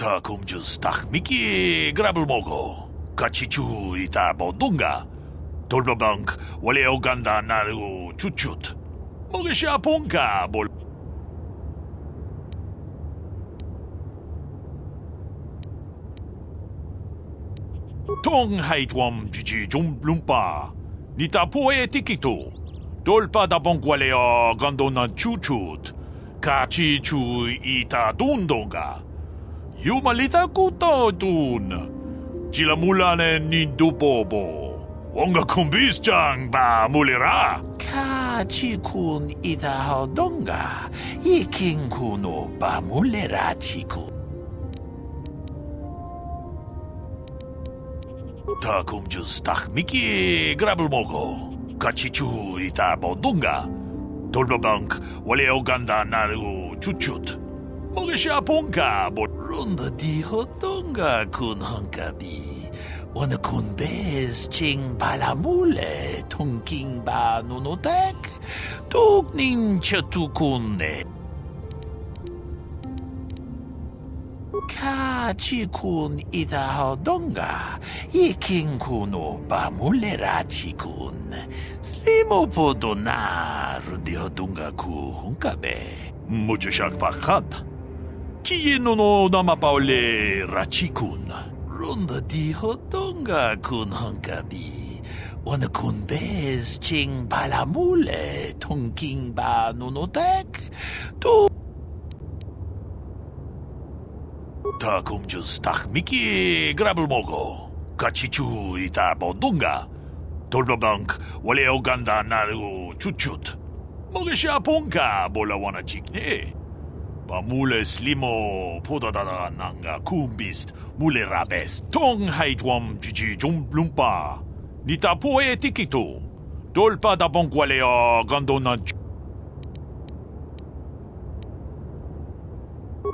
Takumjus takmiki grabul mogo. Kachichu ita bodunga. Dolbabank wale oganda naru chuchut. Mogisha ponka bol. Tong haitwam jiji jumblumpa. Nita poe tikito. Dolpa da bongwaleo gandona chuchut. Kachichu ita dundonga. Yumalita kuto dun. Chilamulane nindubobo. Wonga kumbisjang ba mulira. Kachikun ita hodonga. Ikinkuno ba mulira chiku. Takumjus takmiki grabul mogo. Kachichu ita bodunga. Dolbabank wale oganda naru chuchut. Mogisha ponka bol. Runda di hodonga kun hankabi. Wana kun bez ching balamule. Tunking ba nunotek. Tukning chatukune. Kachikun ita hodonga. Ikinkuno ba mulera chikun. Slimo podona rundi hodonga ku hunkabe. Mucho shak bakhat. Kieno no namapaole rachikun. Runda di hodonga kun hunkabi. Wana kun bez ching balamule. Tunking ba nunotek. Tu Takumjus takmiki grabul mogo. Kachichu ita bodunga. Dolbabank wale oganda naru chuchut. Mogisha ponka bola wana chikne. Bamule slimo podadada nanga kumbist mule rabes. Tong haitwam jiji jumblumpa. Nita poe tikito. Dolpa da bongwaleo gandona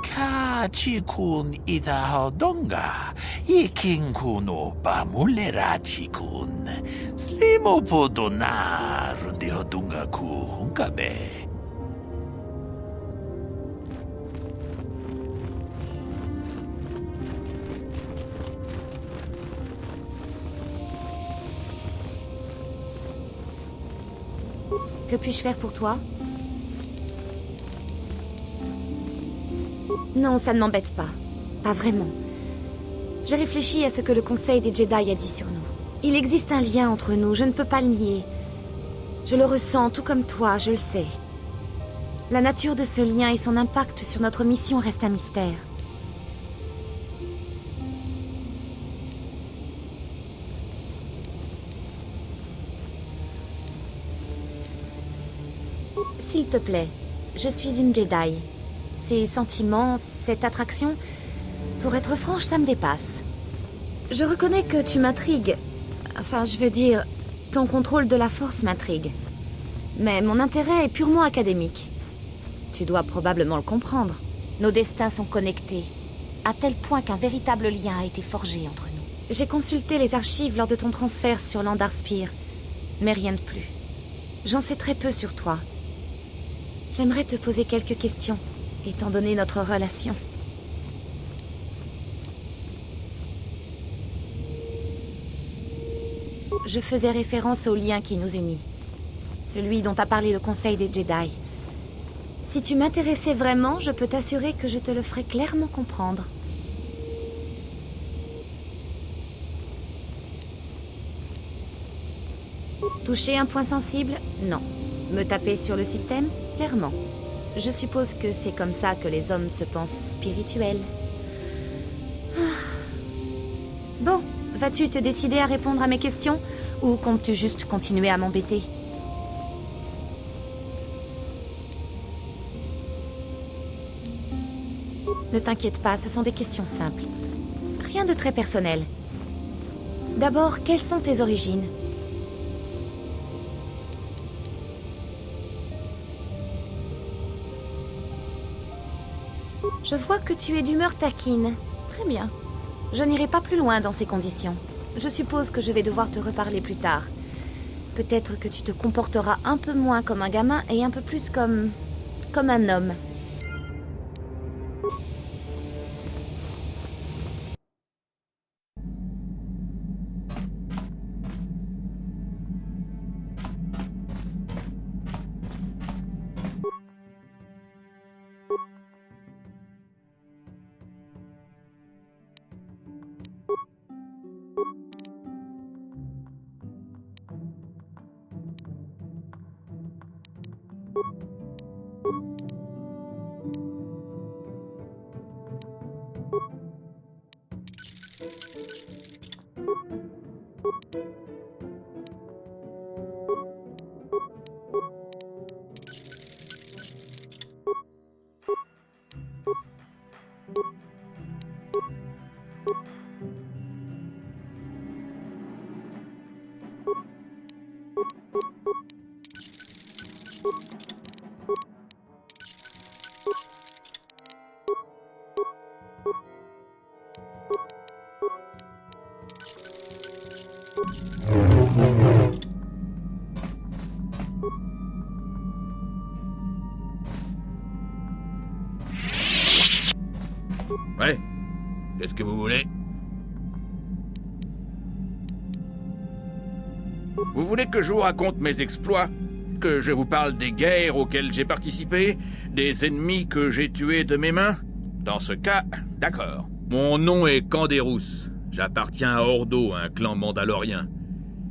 Kachikun ita hodonga. Ikinkuno ba mulera chikun. Slimo podona rundi hodonga ku hunkabe. Que puis-je faire pour toi? Non, ça ne m'embête pas. Pas vraiment. J'ai réfléchi à ce que le Conseil des Jedi a dit sur nous. Il existe un lien entre nous, je ne peux pas le nier. Je le ressens, tout comme toi, je le sais. La nature de ce lien et son impact sur notre mission restent un mystère. S'il te plaît, je suis une Jedi. Ces sentiments, cette attraction, pour être franche, ça me dépasse. Je reconnais que tu m'intrigues. Enfin, je veux dire, ton contrôle de la force m'intrigue. Mais mon intérêt est purement académique. Tu dois probablement le comprendre. Nos destins sont connectés, à tel point qu'un véritable lien a été forgé entre nous. J'ai consulté les archives lors de ton transfert sur Landarspire, mais rien de plus. J'en sais très peu sur toi. J'aimerais te poser quelques questions, étant donné notre relation. Je faisais référence au lien qui nous unit. Celui dont a parlé le Conseil des Jedi. Si tu m'intéressais vraiment, je peux t'assurer que je te le ferai clairement comprendre. Toucher un point sensible? Non. Me taper sur le système? Clairement. Je suppose que c'est comme ça que les hommes se pensent spirituels. Bon, vas-tu te décider à répondre à mes questions? Ou comptes-tu juste continuer à m'embêter? Ne t'inquiète pas, ce sont des questions simples. Rien de très personnel. D'abord, quelles sont tes origines? Je vois que tu es d'humeur taquine. Très bien. Je n'irai pas plus loin dans ces conditions. Je suppose que je vais devoir te reparler plus tard. Peut-être que tu te comporteras un peu moins comme un gamin et un peu plus comme un homme. Ouais. Qu'est-ce que vous voulez? Vous voulez que je vous raconte mes exploits? Que je vous parle des guerres auxquelles j'ai participé? Des ennemis que j'ai tués de mes mains? Dans ce cas, d'accord. Mon nom est Canderous. J'appartiens à Ordo, un clan mandalorien.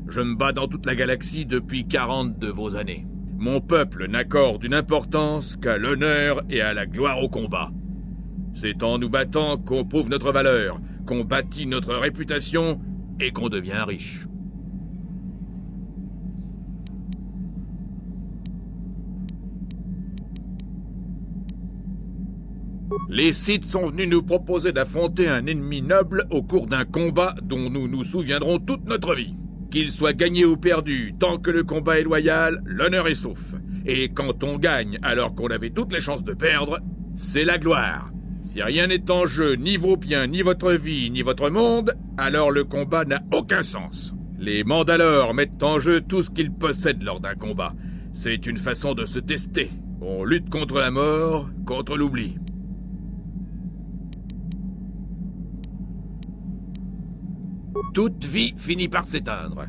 Je me bats dans toute la galaxie depuis 40 de vos années. Mon peuple n'accorde une importance qu'à l'honneur et à la gloire au combat. C'est en nous battant qu'on prouve notre valeur, qu'on bâtit notre réputation et qu'on devient riche. Les Sith sont venus nous proposer d'affronter un ennemi noble au cours d'un combat dont nous nous souviendrons toute notre vie. Qu'il soit gagné ou perdu, tant que le combat est loyal, l'honneur est sauf. Et quand on gagne alors qu'on avait toutes les chances de perdre, c'est la gloire. Si rien n'est en jeu, ni vos biens, ni votre vie, ni votre monde, alors le combat n'a aucun sens. Les Mandalores mettent en jeu tout ce qu'ils possèdent lors d'un combat. C'est une façon de se tester. On lutte contre la mort, contre l'oubli. Toute vie finit par s'éteindre.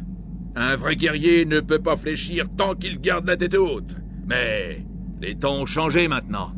Un vrai guerrier ne peut pas fléchir tant qu'il garde la tête haute. Mais les temps ont changé maintenant.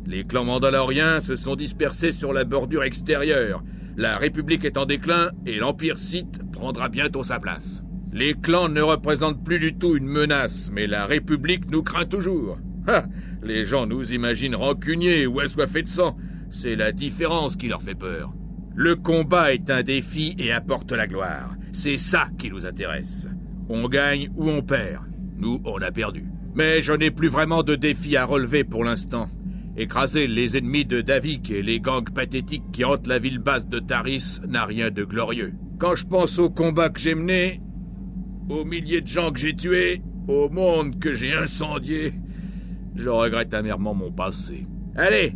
Les clans mandaloriens se sont dispersés sur la bordure extérieure. La République est en déclin et l'Empire Sith prendra bientôt sa place. Les clans ne représentent plus du tout une menace, mais la République nous craint toujours. Ha! Les gens nous imaginent rancuniers ou assoiffés de sang. C'est la différence qui leur fait peur. Le combat est un défi et apporte la gloire. C'est ça qui nous intéresse. On gagne ou on perd. Nous, on a perdu. Mais je n'ai plus vraiment de défi à relever pour l'instant. Écraser les ennemis de Davik et les gangs pathétiques qui hantent la ville basse de Taris n'a rien de glorieux. Quand je pense au combat que j'ai mené, aux milliers de gens que j'ai tués, au monde que j'ai incendié, je regrette amèrement mon passé. Allez,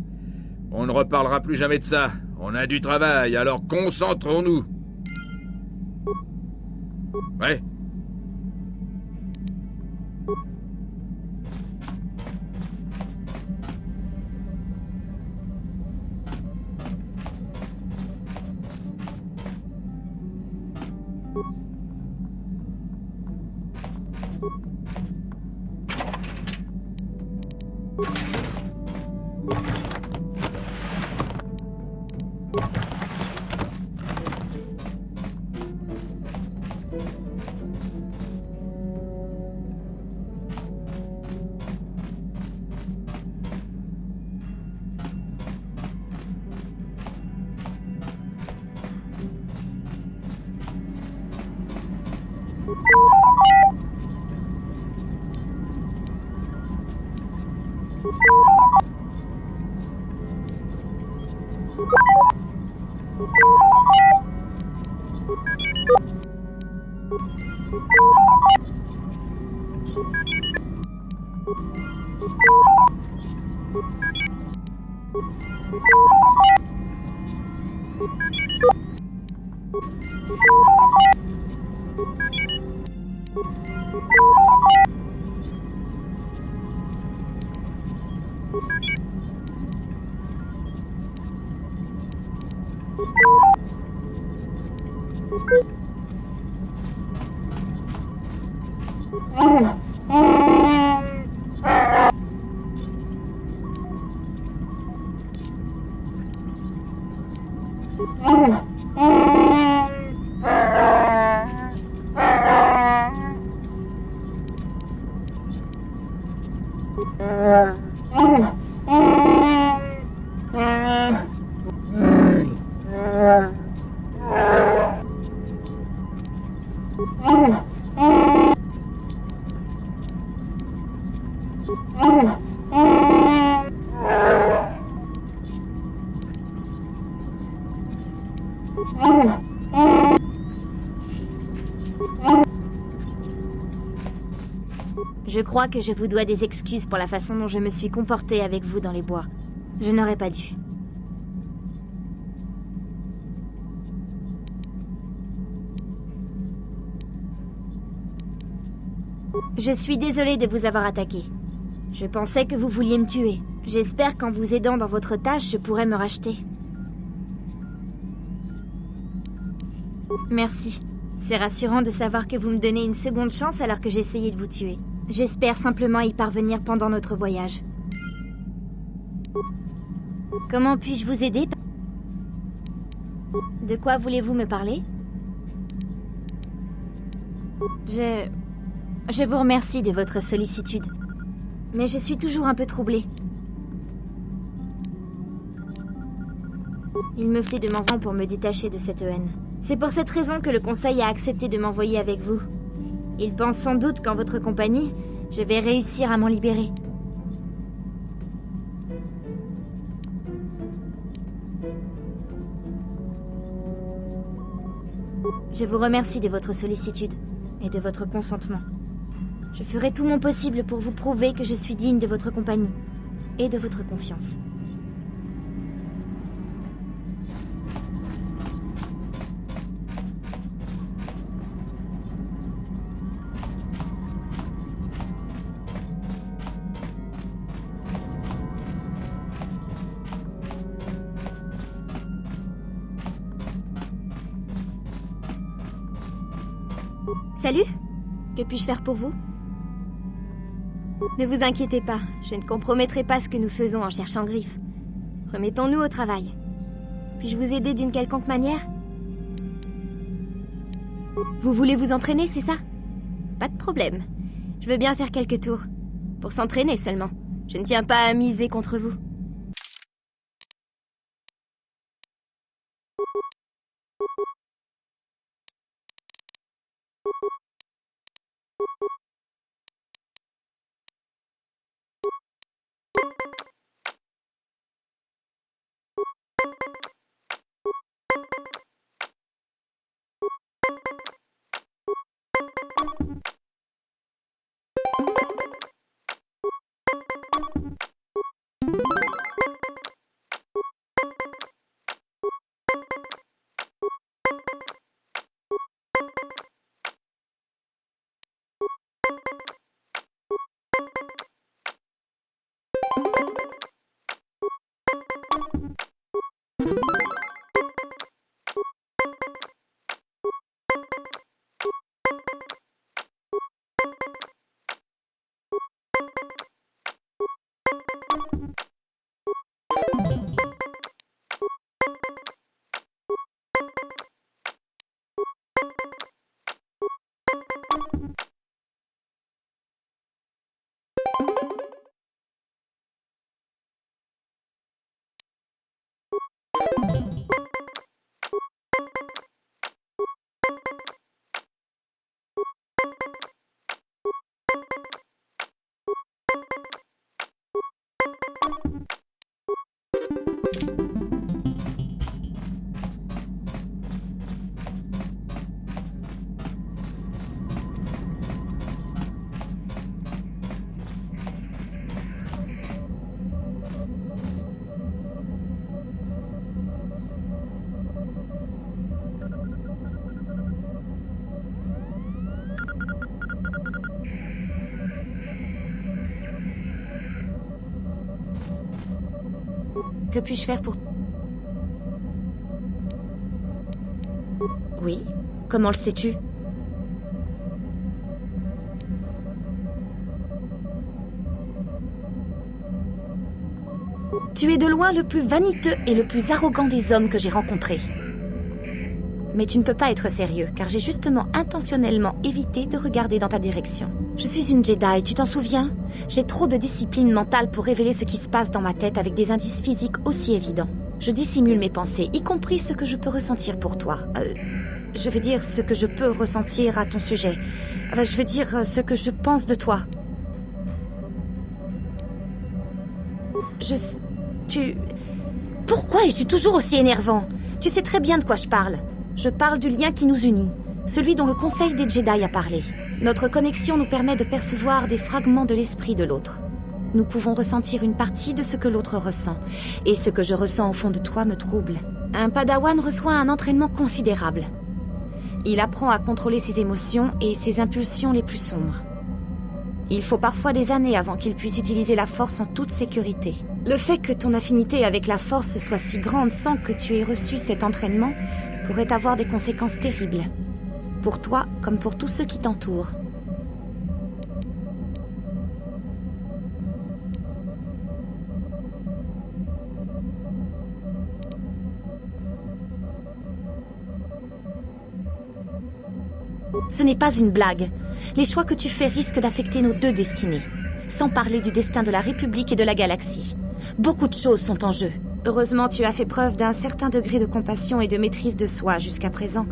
on ne reparlera plus jamais de ça. On a du travail, alors concentrons-nous. Ouais. Je crois que je vous dois des excuses pour la façon dont je me suis comportée avec vous dans les bois. Je n'aurais pas dû. Je suis désolée de vous avoir attaqué. Je pensais que vous vouliez me tuer. J'espère qu'en vous aidant dans votre tâche, je pourrai me racheter. Merci. C'est rassurant de savoir que vous me donnez une seconde chance alors que j'essayais de vous tuer. J'espère simplement y parvenir pendant notre voyage. Comment puis-je vous aider? De quoi voulez-vous me parler? Je vous remercie de votre sollicitude. Mais je suis toujours un peu troublée. Il me fait de m'en vendre pour me détacher de cette haine. C'est pour cette raison que le conseil a accepté de m'envoyer avec vous. Il pense sans doute qu'en votre compagnie, je vais réussir à m'en libérer. Je vous remercie de votre sollicitude et de votre consentement. Je ferai tout mon possible pour vous prouver que je suis digne de votre compagnie et de votre confiance. Salut! Que puis-je faire pour vous? Ne vous inquiétez pas, je ne compromettrai pas ce que nous faisons en cherchant Griff. Remettons-nous au travail. Puis-je vous aider d'une quelconque manière? Vous voulez vous entraîner, c'est ça? Pas de problème. Je veux bien faire quelques tours. Pour s'entraîner seulement. Je ne tiens pas à miser contre vous. Que puis-je faire pour... Oui? Comment le sais-tu? Tu es de loin le plus vaniteux et le plus arrogant des hommes que j'ai rencontrés. Mais tu ne peux pas être sérieux, car j'ai justement intentionnellement évité de regarder dans ta direction. Je suis une Jedi, tu t'en souviens? J'ai trop de discipline mentale pour révéler ce qui se passe dans ma tête avec des indices physiques aussi évidents. Je dissimule mes pensées, y compris ce que je peux ressentir pour toi. Je veux dire ce que je peux ressentir à ton sujet. Je veux dire ce que je pense de toi. Pourquoi es-tu toujours aussi énervant? Tu sais très bien de quoi je parle. Je parle du lien qui nous unit, celui dont le Conseil des Jedi a parlé. Notre connexion nous permet de percevoir des fragments de l'esprit de l'autre. Nous pouvons ressentir une partie de ce que l'autre ressent, et ce que je ressens au fond de toi me trouble. Un Padawan reçoit un entraînement considérable. Il apprend à contrôler ses émotions et ses impulsions les plus sombres. Il faut parfois des années avant qu'il puisse utiliser la force en toute sécurité. Le fait que ton affinité avec la force soit si grande sans que tu aies reçu cet entraînement pourrait avoir des conséquences terribles. Pour toi comme pour tous ceux qui t'entourent. Ce n'est pas une blague. Les choix que tu fais risquent d'affecter nos deux destinées. Sans parler du destin de la République et de la galaxie. Beaucoup de choses sont en jeu. Heureusement, tu as fait preuve d'un certain degré de compassion et de maîtrise de soi jusqu'à présent.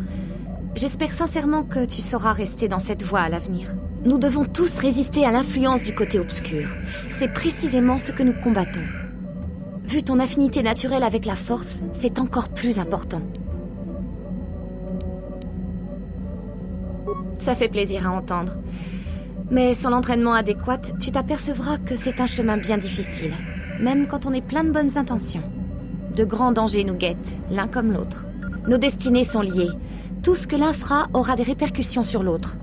J'espère sincèrement que tu sauras rester dans cette voie à l'avenir. Nous devons tous résister à l'influence du côté obscur. C'est précisément ce que nous combattons. Vu ton affinité naturelle avec la force, c'est encore plus important. Ça fait plaisir à entendre. Mais sans l'entraînement adéquat, tu t'apercevras que c'est un chemin bien difficile. Même quand on est plein de bonnes intentions. De grands dangers nous guettent, l'un comme l'autre. Nos destinées sont liées. Tout ce que l'un fera aura des répercussions sur l'autre.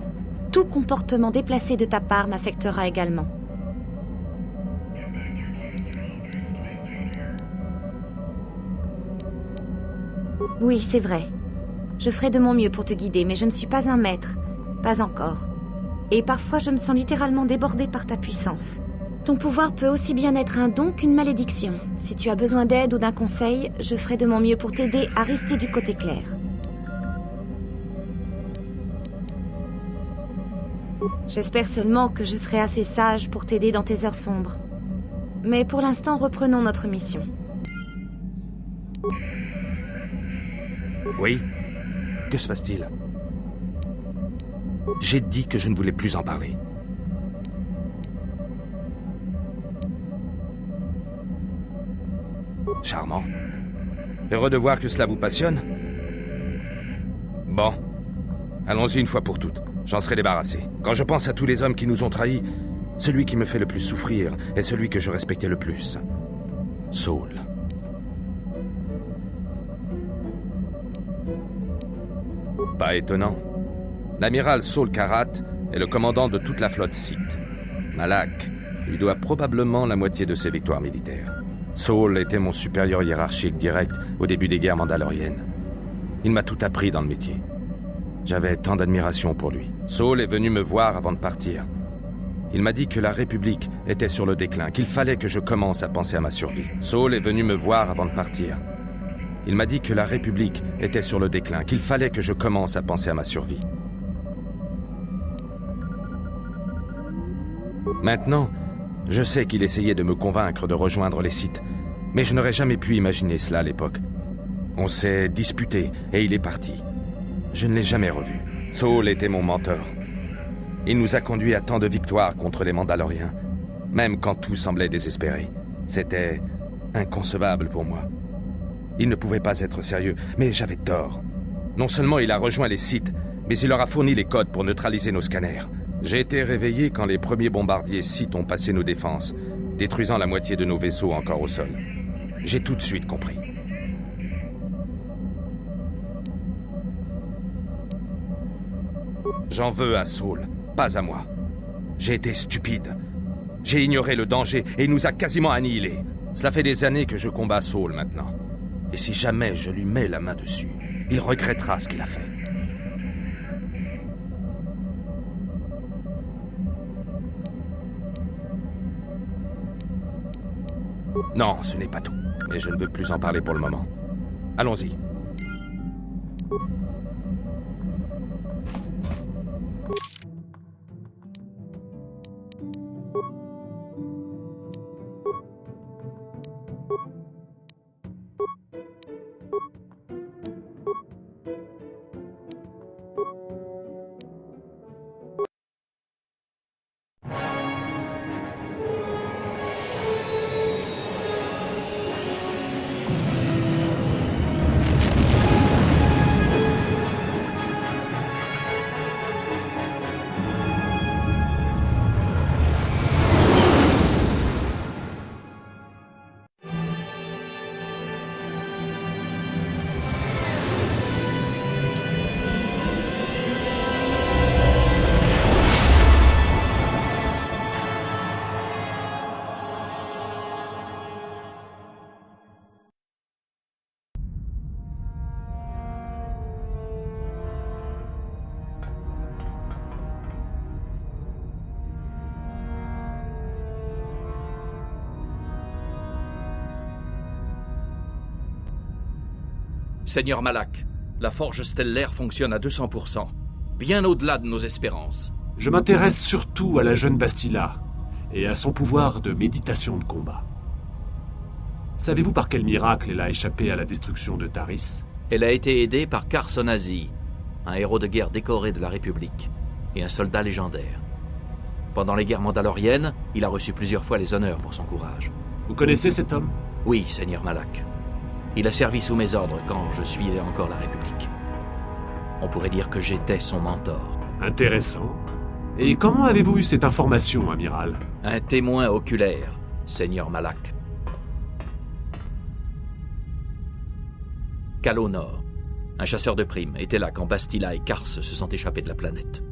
Tout comportement déplacé de ta part m'affectera également. Oui, c'est vrai. Je ferai de mon mieux pour te guider, mais je ne suis pas un maître. Pas encore. Et parfois, je me sens littéralement débordée par ta puissance. Ton pouvoir peut aussi bien être un don qu'une malédiction. Si tu as besoin d'aide ou d'un conseil, je ferai de mon mieux pour t'aider à rester du côté clair. J'espère seulement que je serai assez sage pour t'aider dans tes heures sombres. Mais pour l'instant, reprenons notre mission. Oui? Que se passe-t-il? J'ai dit que je ne voulais plus en parler. Charmant. Heureux de voir que cela vous passionne. Bon. Allons-y une fois pour toutes. J'en serai débarrassé. Quand je pense à tous les hommes qui nous ont trahis, celui qui me fait le plus souffrir est celui que je respectais le plus. Saul. Pas étonnant. L'amiral Saul Karat est le commandant de toute la flotte Sith. Malak lui doit probablement la moitié de ses victoires militaires. Saul était mon supérieur hiérarchique direct au début des guerres mandaloriennes. Il m'a tout appris dans le métier. J'avais tant d'admiration pour lui. Saul est venu me voir avant de partir. Il m'a dit que la République était sur le déclin, qu'il fallait que je commence à penser à ma survie. Saul est venu me voir avant de partir. Il m'a dit que la République était sur le déclin, qu'il fallait que je commence à penser à ma survie. Maintenant, je sais qu'il essayait de me convaincre de rejoindre les Sith, mais je n'aurais jamais pu imaginer cela à l'époque. On s'est disputé et il est parti. Je ne l'ai jamais revu. Saul était mon mentor. Il nous a conduits à tant de victoires contre les Mandaloriens, même quand tout semblait désespéré. C'était inconcevable pour moi. Il ne pouvait pas être sérieux, mais j'avais tort. Non seulement il a rejoint les Sith, mais il leur a fourni les codes pour neutraliser nos scanners. J'ai été réveillé quand les premiers bombardiers Sith ont passé nos défenses, détruisant la moitié de nos vaisseaux encore au sol. J'ai tout de suite compris. J'en veux à Saul, pas à moi. J'ai été stupide. J'ai ignoré le danger et il nous a quasiment annihilés. Cela fait des années que je combats Saul maintenant. Et si jamais je lui mets la main dessus, il regrettera ce qu'il a fait. Non, ce n'est pas tout. Mais je ne veux plus en parler pour le moment. Allons-y. Seigneur Malak, la forge stellaire fonctionne à 200%, bien au-delà de nos espérances. Je m'intéresse surtout à la jeune Bastila et à son pouvoir de méditation de combat. Savez-vous par quel miracle elle a échappé à la destruction de Taris? Elle a été aidée par Carson Azi, un héros de guerre décoré de la République et un soldat légendaire. Pendant les guerres mandaloriennes, il a reçu plusieurs fois les honneurs pour son courage. Vous connaissez cet homme? Oui, Seigneur Malak. Il a servi sous mes ordres quand je suivais encore la République. On pourrait dire que j'étais son mentor. Intéressant. Et comment avez-vous eu cette information, amiral? Un témoin oculaire, Seigneur Malak. Calo Nord, un chasseur de primes, était là quand Bastila et Kars se sont échappés de la planète.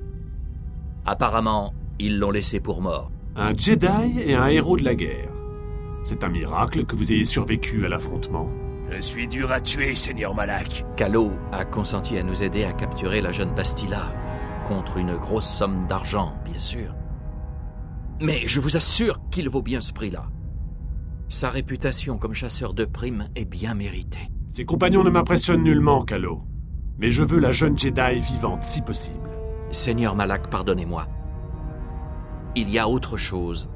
Apparemment, ils l'ont laissé pour mort. Un Jedi et un héros de la guerre. C'est un miracle que vous ayez survécu à l'affrontement. Je suis dur à tuer, Seigneur Malak. Calo a consenti à nous aider à capturer la jeune Bastila, contre une grosse somme d'argent, bien sûr. Mais je vous assure qu'il vaut bien ce prix-là. Sa réputation comme chasseur de primes est bien méritée. Ses compagnons ne m'impressionnent nullement, Calo. Mais je veux la jeune Jedi vivante, si possible. Seigneur Malak, pardonnez-moi. Il y a autre chose.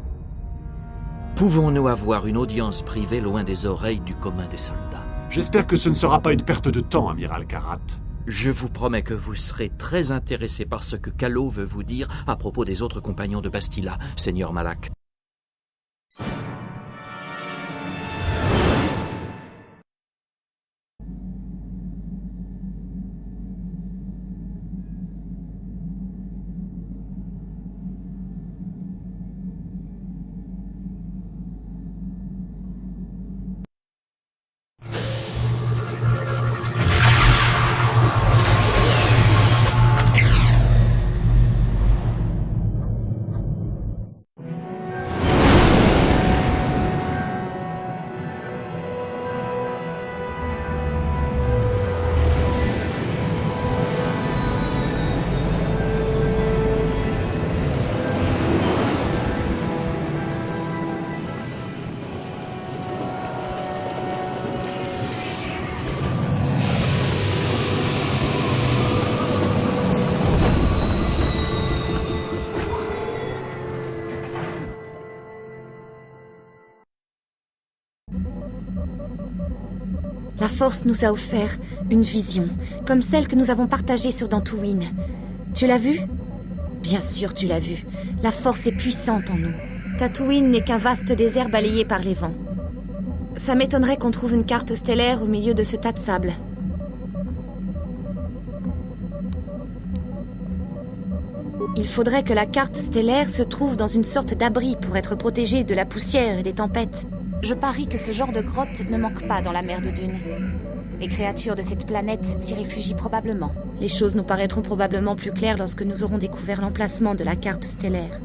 Pouvons-nous avoir une audience privée loin des oreilles du commun des soldats? J'espère que ce ne sera pas une perte de temps, amiral Karat. Je vous promets que vous serez très intéressé par ce que Calo veut vous dire à propos des autres compagnons de Bastila, Seigneur Malak. La Force nous a offert une vision, comme celle que nous avons partagée sur Dantooine. Tu l'as vue? Bien sûr, tu l'as vue. La Force est puissante en nous. Tatooine n'est qu'un vaste désert balayé par les vents. Ça m'étonnerait qu'on trouve une carte stellaire au milieu de ce tas de sable. Il faudrait que la carte stellaire se trouve dans une sorte d'abri pour être protégée de la poussière et des tempêtes. Je parie que ce genre de grotte ne manque pas dans la mer de Dune. Les créatures de cette planète s'y réfugient probablement. Les choses nous paraîtront probablement plus claires lorsque nous aurons découvert l'emplacement de la carte stellaire.